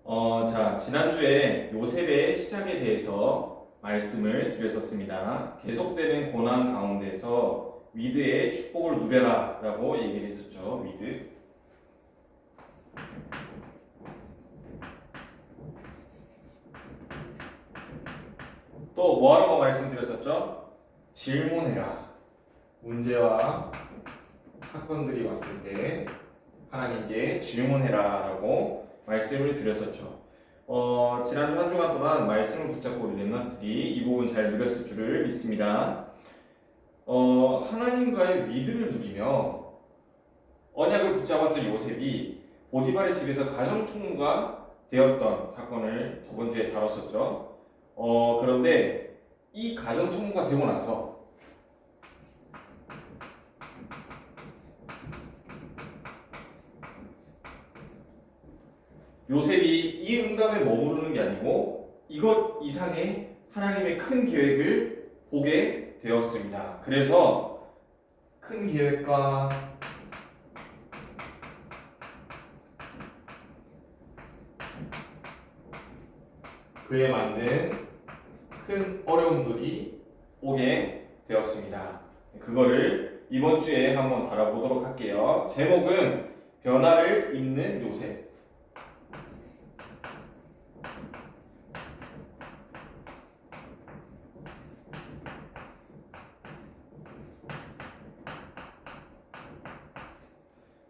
자, 지난주에 요셉의 시작에 대해서 말씀을 드렸었습니다. 계속되는 고난 가운데서 위드의 축복을 누려라 라고 얘기를 했었죠. 위드. 또 뭐하라고 말씀드렸었죠? 질문해라. 문제와 사건들이 왔을 때 하나님께 질문해라 라고 말씀을 드렸었죠. 지난주 한 주간 동안 말씀을 붙잡고 우리 랩런트들이 이 부분 잘 누렸을 줄을 믿습니다. 하나님과의 위드를 누리며 언약을 붙잡았던 요셉이 보디발의 집에서 가정총무가 되었던 사건을 저번 주에 다뤘었죠. 그런데 이 가정총무가 되고 나서 요셉이 이 응답에 머무르는 게 아니고 이것 이상의 하나님의 큰 계획을 보게 되었습니다. 그래서 큰 계획과 그에 맞는 큰 어려움들이 오게 되었습니다. 그거를 이번 주에 한번 다뤄보도록 할게요. 제목은 변화를 입는 요셉.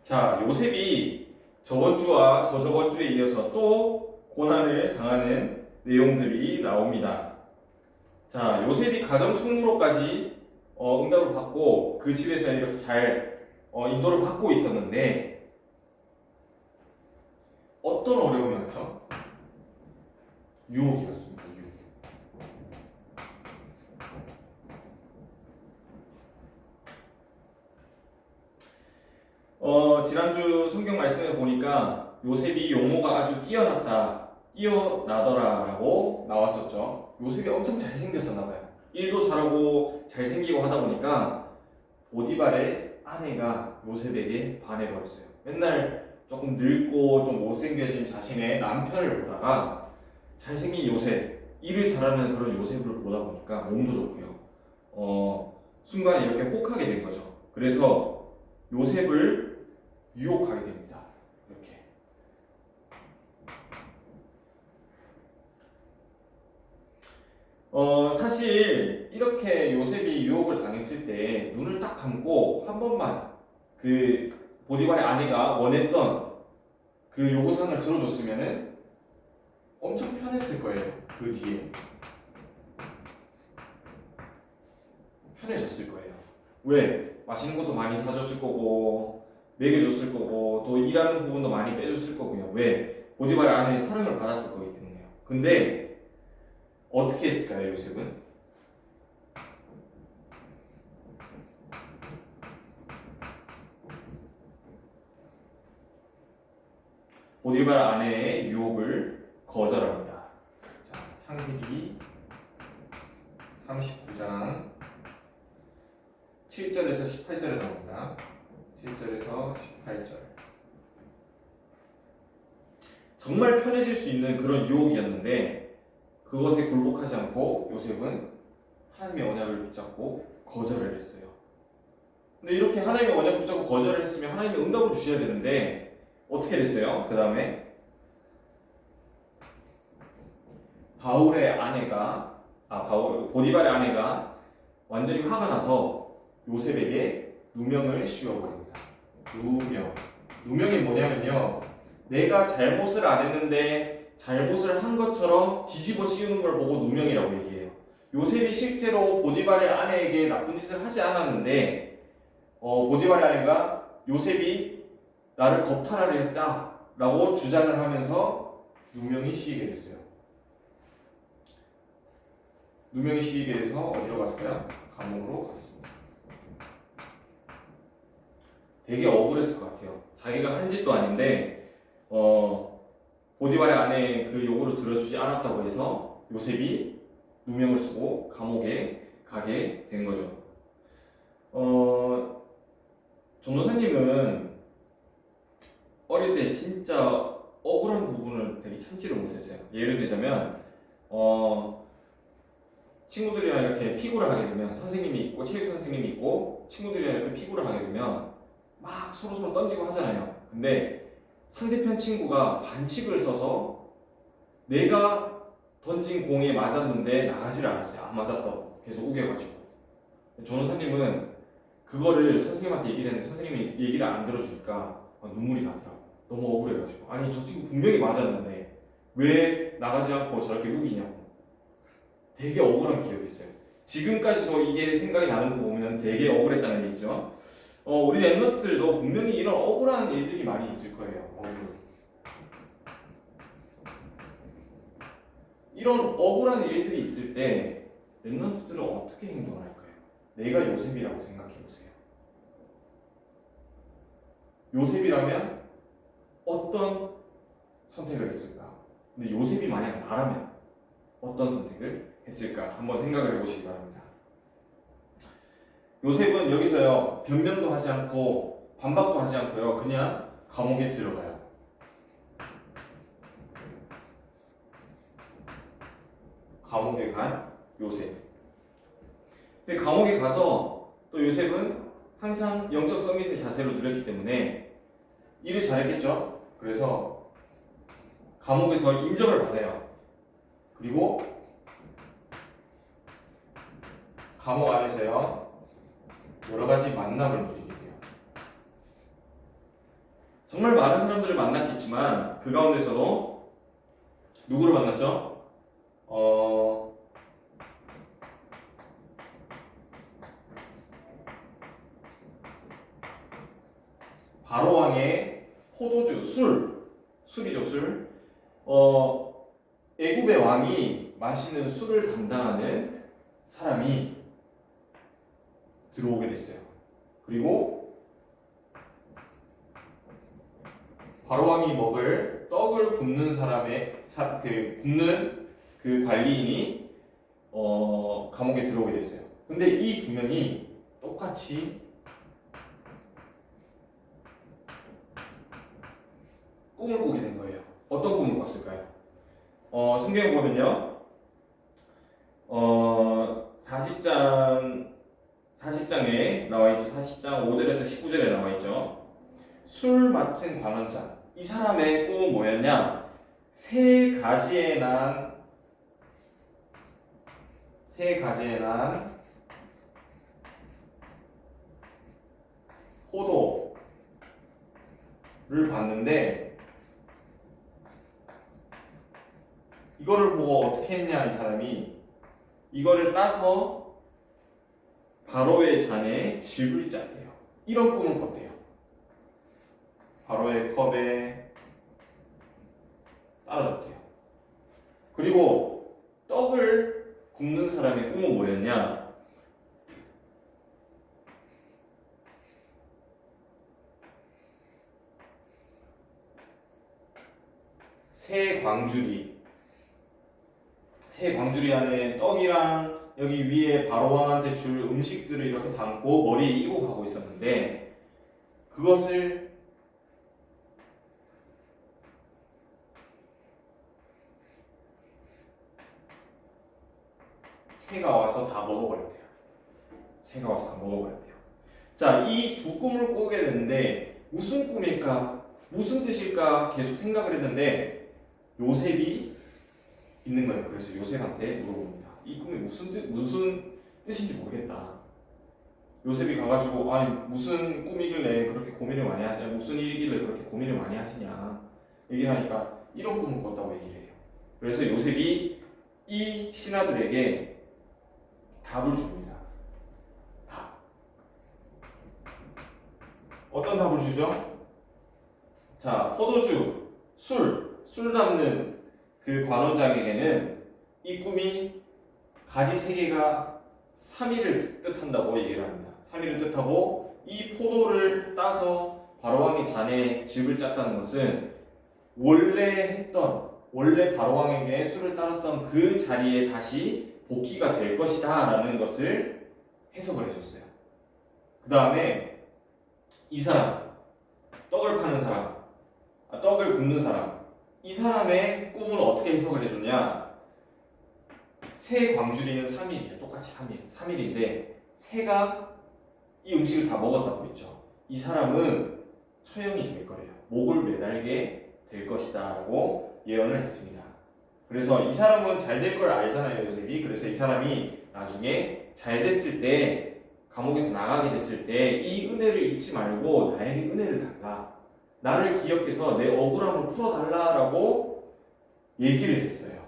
자, 요셉이 저번 주와 저저번 주에 이어서 또 고난을 당하는 내용들이 나옵니다. 자, 요셉이 가정총무로까지 응답을 받고 그 집에서 이렇게 잘 인도를 받고 있었는데 어떤 어려움이 왔죠? 유혹이 왔습니다. 지난주 성경 말씀을 보니까 요셉이 용모가 아주 뛰어나더라라고 나왔었죠. 요셉이 엄청 잘생겼었나봐요. 일도 잘하고 잘생기고 하다 보니까 보디발의 아내가 요셉에게 반해버렸어요. 맨날 조금 늙고 좀 못생겨진 자신의 남편을 보다가 잘생긴 요셉, 일을 잘하는 그런 요셉을 보다 보니까 몸도 좋고요. 순간 이렇게 혹하게 된 거죠. 그래서 요셉을 유혹하게 됩니다. 이렇게. 사실 이렇게 요셉이 유혹을 당했을 때 눈을 딱 감고 한 번만 그 보디발의 아내가 원했던 그 요구사항을 들어줬으면은 엄청 편했을 거예요. 그 뒤에 편해졌을 거예요. 왜? 맛있는 것도 많이 사줬을 거고 먹여줬을 거고 또 일하는 부분도 많이 빼줬을 거고요. 왜? 보디발의 아내의 사랑을 받았을 거기 때문에요. 근데 어떻게 했을까요, 요셉은? 보디발 아내의 유혹을 거절합니다. 자, 창세기 39장 7절에서 18절에 나옵니다. 7절에서 18절. 정말 편해질 수 있는 그런 유혹이었는데 그것에 굴복하지 않고 요셉은 하나님의 언약을 붙잡고 거절을 했어요. 근데 이렇게 하나님의 언약 붙잡고 거절을 했으면 하나님이 응답을 주셔야 되는데 어떻게 됐어요? 그 다음에 보디발의 아내가 완전히 화가 나서 요셉에게 누명을 씌워버립니다. 누명이 뭐냐면요, 내가 잘못을 안 했는데 잘못을 한 것처럼 뒤집어 씌우는 걸 보고 누명이라고 얘기해요. 요셉이 실제로 보디발의 아내에게 나쁜 짓을 하지 않았는데 보디발의 아내가 요셉이 나를 겁탈하려 했다라고 주장을 하면서 누명이 씌이게 됐어요. 누명이 씌이게 돼서 어디로 갔을까요? 감옥으로 갔습니다. 되게 억울했을 것 같아요. 자기가 한 짓도 아닌데 보디발의 아내의 그 요구를 들어주지 않았다고 해서 요셉이 누명을 쓰고 감옥에 가게 된 거죠. 전도사님은 어릴 때 진짜 억울한 부분을 되게 참지를 못했어요. 예를 들자면 친구들이랑 이렇게 피구를 하게 되면 선생님이 있고 체육 선생님이 있고 친구들이랑 이렇게 피구를 하게 되면 막 서로 던지고 하잖아요. 근데 상대편 친구가 반칙을 써서 내가 던진 공에 맞았는데 나가질 않았어요. 안 맞았다고 계속 우겨가지고. 전호사님은 그거를 선생님한테 얘기를 했는데 선생님이 얘기를 안 들어주니까 눈물이 나더라고. 너무 억울해가지고. 아니 저 친구 분명히 맞았는데 왜 나가지 않고 저렇게 우기냐고. 되게 억울한 기억이 있어요. 지금까지도 이게 생각이 나는 거 보면 되게 억울했다는 얘기죠. 우리 랩런트들도 분명히 이런 억울한 일들이 많이 있을 거예요. 이런 억울한 일들이 있을 때 랩런트들은 어떻게 행동을 할까요? 내가 요셉이라고 생각해 보세요. 요셉이라면 어떤 선택을 했을까? 근데 요셉이 만약 나라면 어떤 선택을 했을까? 한번 생각을 해보시기 바랍니다. 요셉은 여기서요 변명도 하지 않고 반박도 하지 않고요 그냥 감옥에 들어가요. 감옥에 간 요셉. 근데 감옥에 가서 또 요셉은 항상 영적 서밋의 자세로 누렸기 때문에 일을 잘했겠죠. 그래서 감옥에서 인정을 받아요. 그리고 감옥 안에서요 여러 가지 만남을 누리게 돼요. 정말 많은 사람들을 만났겠지만 그 가운데서도 누구를 만났죠? 바로왕의 포도주, 술이죠, 술. 애굽의 왕이 마시는 술을 담당하는 사람이 들어오게 됐어요. 그리고 바로왕이 먹을 떡을 굽는 사람의 굽는 그 관리인이 감옥에 들어오게 됐어요. 근데 이 두 명이 똑같이 꿈을 꾸게 된 거예요. 어떤 꿈을 꿨을까요? 성경에 보면요. 40장에 나와 있죠. 40장 5절에서 19절에 나와 있죠. 술 맡은 관원장. 이 사람의 꿈은 뭐였냐? 세 가지에 난 포도를 봤는데 이거를 보고 어떻게 했냐 이 사람이 이거를 따서 바로의 잔에 즙을 짰대요. 이런 꿈을 꿨대요. 바로의 컵에 따라줬대요. 그리고 떡을 굽는 사람의 꿈은 뭐였냐? 새 광주리 안에 떡이랑 여기 위에 바로왕한테 줄 음식들을 이렇게 담고 머리에 이고 가고 있었는데 그것을 새가 와서 다 먹어버렸대요. 자, 이 두 꿈을 꾸게 됐는데 무슨 꿈일까? 무슨 뜻일까? 계속 생각을 했는데 요셉이 있는 거예요. 그래서 요셉한테 물어봅니다. 이 꿈이 무슨 뜻인지 모르겠다. 요셉이 가가지고 아니 무슨 꿈이길래 그렇게 고민을 많이 하시냐? 무슨 일이길래 그렇게 고민을 많이 하시냐? 얘기를 하니까 이런 꿈을 꿨다고 얘기를 해요. 그래서 요셉이 이 신하들에게 답을 줍니다. 답. 어떤 답을 주죠? 자, 포도주, 술 담는 그 관원장에게는 이 꿈이 가지 세 개가 3일을 뜻한다고 얘기를 합니다. 3일을 뜻하고 이 포도를 따서 바로왕의 잔에 즙을 짰다는 것은 원래 바로왕에게 술을 따랐던 그 자리에 다시 복귀가 될 것이다 라는 것을 해석을 해줬어요. 그 다음에 이 사람 떡을 굽는 사람 이 사람의 꿈을 어떻게 해석을 해주냐? 새 광주리는 3일이에요. 똑같이 3일. 3일인데 새가 이 음식을 다 먹었다고 했죠. 이 사람은 처형이 될 거래요. 목을 매달게 될 것이다 라고 예언을 했습니다. 그래서 이 사람은 잘 될 걸 알잖아요, 요셉이. 그래서 이 사람이 나중에 잘 됐을 때, 감옥에서 나가게 됐을 때 이 은혜를 잊지 말고 나에게 은혜를 달라. 나를 기억해서 내 억울함을 풀어달라라고 얘기를 했어요.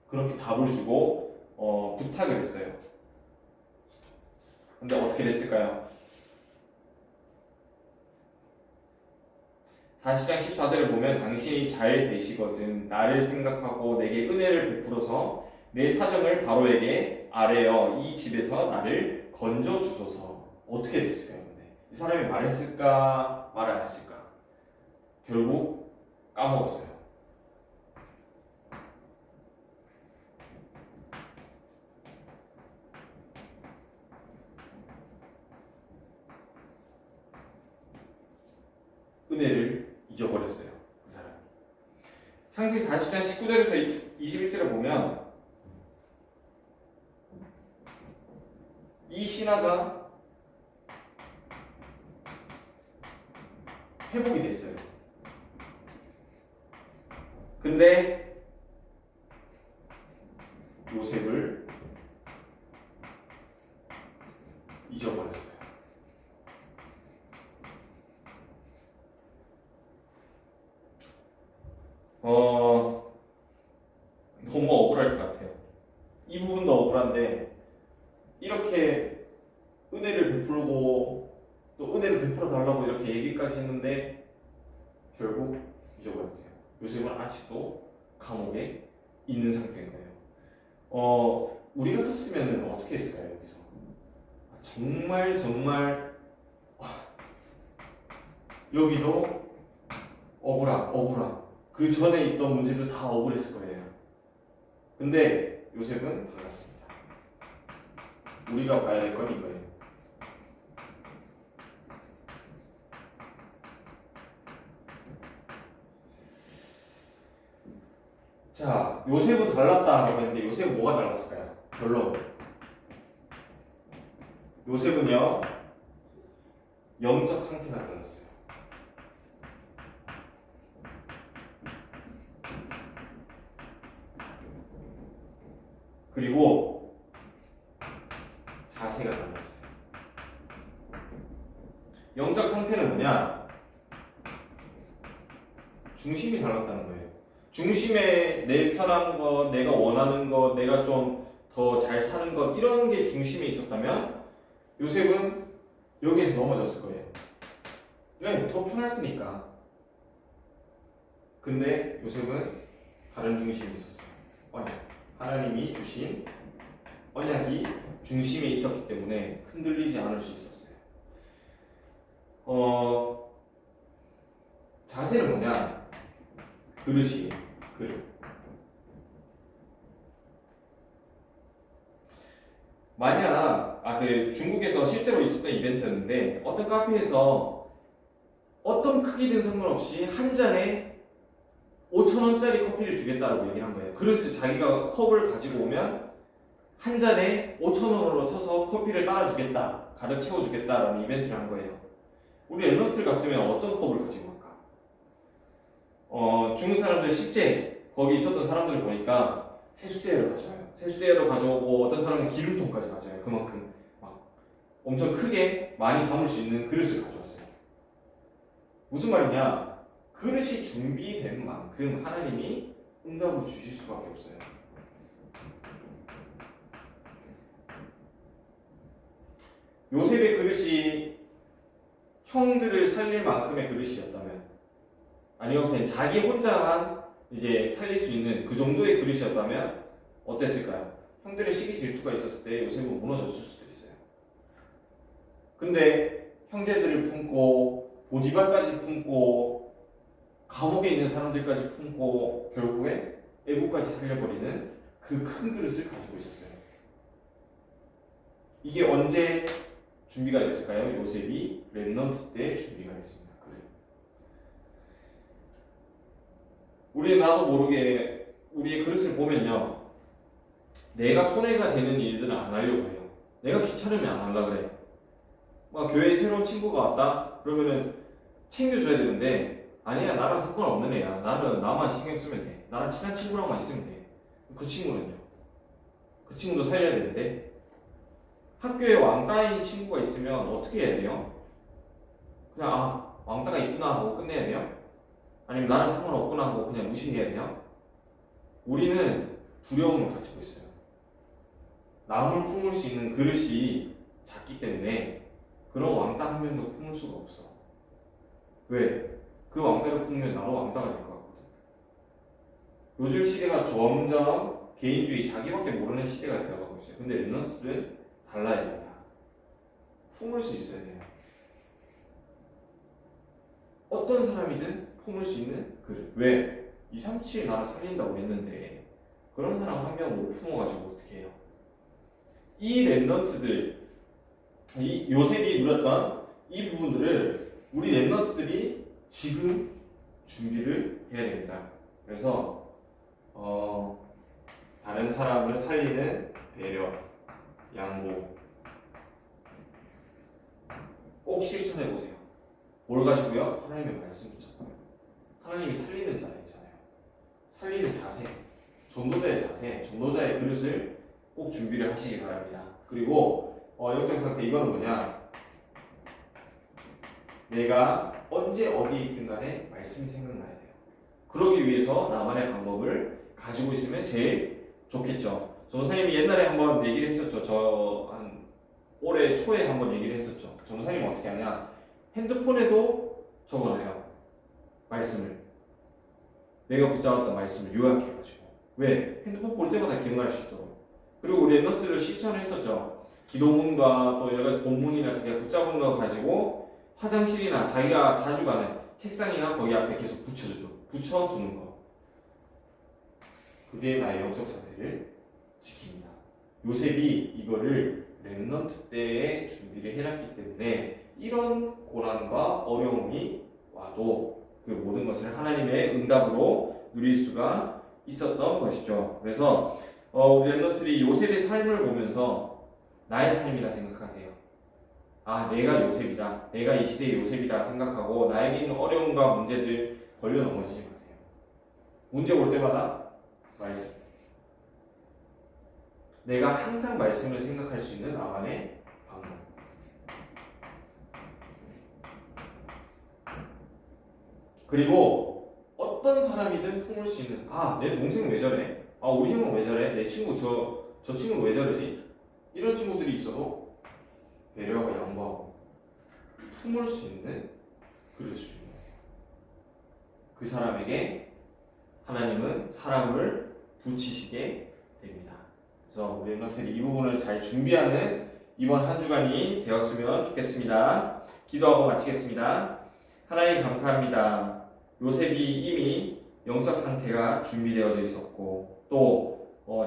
그렇게 답을 주고 부탁을 했어요. 근데 어떻게 됐을까요? 40장 14절에 보면 당신이 잘 되시거든 나를 생각하고 내게 은혜를 베풀어서 내 사정을 바로에게 아뢰어 이 집에서 나를 건져 주소서. 어떻게 됐을까요? 근데 이 사람이 말했을까 말 안 했을까? 결국 까먹었어요. 은혜를 잊어버렸어요. 그 사람이. 창세기 40장 19절에서 21절에 보면 이 신하가 회복이 됐어요. 근데 요셉을 잊어버렸어요. 너무 억울할 것 같아요. 이 부분도 억울한데 이렇게 은혜를 베풀고 또 은혜를 베풀어 달라고 이렇게 얘기까지 했는데 결국 잊어버렸대요. 요셉은 아직도 감옥에 있는 상태인 거예요. 우리 같았으면 어떻게 했을까요? 여기서 정말 여기도 억울함. 그 전에 있던 문제도 다 억울했을 거예요. 근데 요셉은 달랐습니다. 우리가 봐야 될 건 이거예요. 자, 요셉은 달랐다라고 했는데 요셉은 뭐가 달랐을까요? 결론. 요셉은요, 영적 상태가 달랐어요. 그리고 자세가 달랐어요. 영적 상태는 뭐냐? 중심이 달랐다는 거예요. 중심에 내 편한 것, 내가 원하는 것, 내가 좀 더 잘 사는 것 이런 게 중심에 있었다면 요셉은 여기에서 넘어졌을 거예요. 왜? 더 편할 테니까. 근데 요셉은 다른 중심이 있었어요. 언약. 하나님이 주신 언약이 중심에 있었기 때문에 흔들리지 않을 수 있었어요. 자세는 뭐냐? 그릇이 그릇. 만약 그 중국에서 실제로 있었던 이벤트였는데 어떤 카페에서 어떤 크기든 상관없이 한 잔에 5,000원짜리 커피를 주겠다라고 얘기를 한 거예요. 그릇을 자기가 컵을 가지고 오면 한 잔에 5,000원으로 쳐서 커피를 따라주겠다, 가득 채워주겠다라는 이벤트를 한 거예요. 우리 랩런트 같으면 어떤 컵을 가지고 갈까? 중국 사람들 실제 거기 있었던 사람들을 보니까 세수대야를 가져와요. 세수대야를 가져오고 어떤 사람은 기름통까지 가져와요. 그만큼 막 엄청 크게 많이 담을 수 있는 그릇을 가져왔어요. 무슨 말이냐? 그릇이 준비된 만큼 하나님이 응답을 주실 수밖에 없어요. 요셉의 그릇이 형들을 살릴 만큼의 그릇이었다면, 아니면 그냥 자기 혼자만 이제 살릴 수 있는 그 정도의 그릇이었다면 어땠을까요? 형들의 시기 질투가 있었을 때 요셉은 무너졌을 수도 있어요. 근데 형제들을 품고 보디발까지 품고 감옥에 있는 사람들까지 품고 결국에 애국까지 살려버리는 그 큰 그릇을 가지고 있었어요. 이게 언제 준비가 됐을까요? 요셉이 렘넌트 때 준비가 됐습니다. 그래. 우리 나도 모르게 우리의 그릇을 보면요, 내가 손해가 되는 일들은 안 하려고 해요. 내가 귀찮으면 안 하려 그래. 막 교회에 새로운 친구가 왔다 그러면은 챙겨줘야 되는데, 아니야, 나랑 상관없는 애야, 나는 나만 신경 쓰면 돼, 나랑 친한 친구랑만 있으면 돼. 그 친구는요, 그 친구도 살려야 되는데, 학교에 왕따인 친구가 있으면 어떻게 해야 돼요? 그냥 왕따가 있구나 하고 끝내야 돼요? 아니면 나랑 상관없구나 하고 그냥 무시해야 돼요? 우리는 두려움을 가지고 있어요. 남을 품을 수 있는 그릇이 작기 때문에 그런 왕따 한 명도 품을 수가 없어. 왜? 그 왕따를 품으면 나도 왕따가 될 것 같거든. 요즘 시대가 점점 개인주의, 자기밖에 모르는 시대가 되어가고 있어요. 근데 랩런트들은 달라야 됩니다. 품을 수 있어야 돼요. 어떤 사람이든 품을 수 있는 그릇. 왜? 237 나를 살린다고 했는데 그런 사람 한 명으로 품어가지고 어떻게 해요? 이 랩런트들, 이 요셉이 누렸던 이 부분들을 우리 랩런트들이 지금 준비를 해야 됩니다. 그래서 다른 사람을 살리는 배려, 양보 꼭 실천해 보세요. 뭘 가지고요? 하나님의 말씀 붙잡고요. 하나님이 살리는 자가 있잖아요. 살리는 자세, 전도자의 자세, 전도자의 그릇을 꼭 준비를 하시기 바랍니다. 그리고 영적 상태, 이거는 뭐냐? 내가 언제 어디에 있든 간에 말씀이 생각나야 돼요. 그러기 위해서 나만의 방법을 가지고 있으면 제일 좋겠죠. 전도사님이 옛날에 한번 얘기를 했었죠. 저 한 올해 초에 한번 얘기를 했었죠. 전도사님은 어떻게 하냐? 핸드폰에도 적어놔요. 말씀을. 내가 붙잡았던 말씀을 요약해가지고. 왜? 핸드폰 볼 때마다 기억날 수 있도록. 그리고 우리 랩런트를 실천을 했었죠. 기도문과 또 여러 가지 본문이나 자기가 붙잡은 거 가지고 화장실이나 자기가 자주 가는 책상이나 거기 앞에 계속 붙여두는 거. 그게 나의 영적 상태를 지킵니다. 요셉이 이거를 랩런트 때에 준비를 해놨기 때문에 이런 고난과 어려움이 와도 그 모든 것을 하나님의 응답으로 누릴 수가 있었던 것이죠. 그래서 우리 랩런트들이 요셉의 삶을 보면서 나의 삶이라 생각하세요. 내가 요셉이다, 내가 이 시대의 요셉이다 생각하고 나에게 있는 어려움과 문제들 걸려 넘어지지 마세요. 문제 올 때마다 말씀. 내가 항상 말씀을 생각할 수 있는 나만의 방법. 그리고 어떤 사람이든 품을 수 있는, 내 동생은 왜 저래? 우리 형은 왜 저래? 내 친구 저 친구는 왜 저러지? 이런 친구들이 있어도 배려하고 양보하고 품을 수 있는 그릇을 준비하세요. 그 사람에게 하나님은 사람을 붙이시게 됩니다. 그래서 우리 랩런트들이 이 부분을 잘 준비하는 이번 한 주간이 되었으면 좋겠습니다. 기도하고 마치겠습니다. 하나님 감사합니다. 요셉이 이미 영적 상태가 준비되어져 있었고 또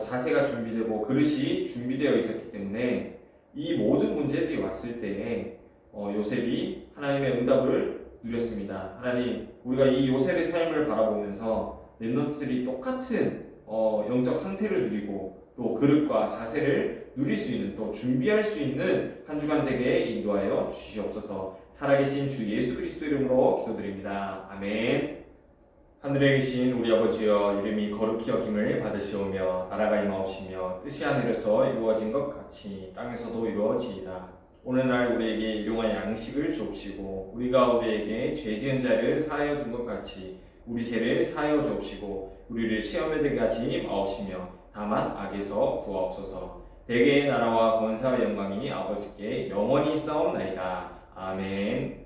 자세가 준비되고 그릇이 준비되어 있었기 때문에 이 모든 문제들이 왔을 때 요셉이 하나님의 응답을 누렸습니다. 하나님, 우리가 이 요셉의 삶을 바라보면서 랩런트들이 똑같은 영적 상태를 누리고 또 그릇과 자세를 누릴 수 있는, 또 준비할 수 있는 한 주간 되게 인도하여 주시옵소서. 살아계신 주 예수 그리스도 이름으로 기도드립니다. 아멘. 하늘에 계신 우리 아버지여, 이름이 거룩히 여김을 받으시오며 나라가 임하옵시며 뜻이 하늘에서 이루어진 것 같이 땅에서도 이루어지이다. 오늘날 우리에게 일용할 양식을 주옵시고 우리가 우리에게 죄 지은 자를 사하여 준 것 같이 우리 죄를 사하여 주옵시고 우리를 시험에 들게 하지 마옵시며 다만 악에서 구하옵소서. 대개의 나라와 권사와 영광이 아버지께 영원히 있사옵나이다. 아멘.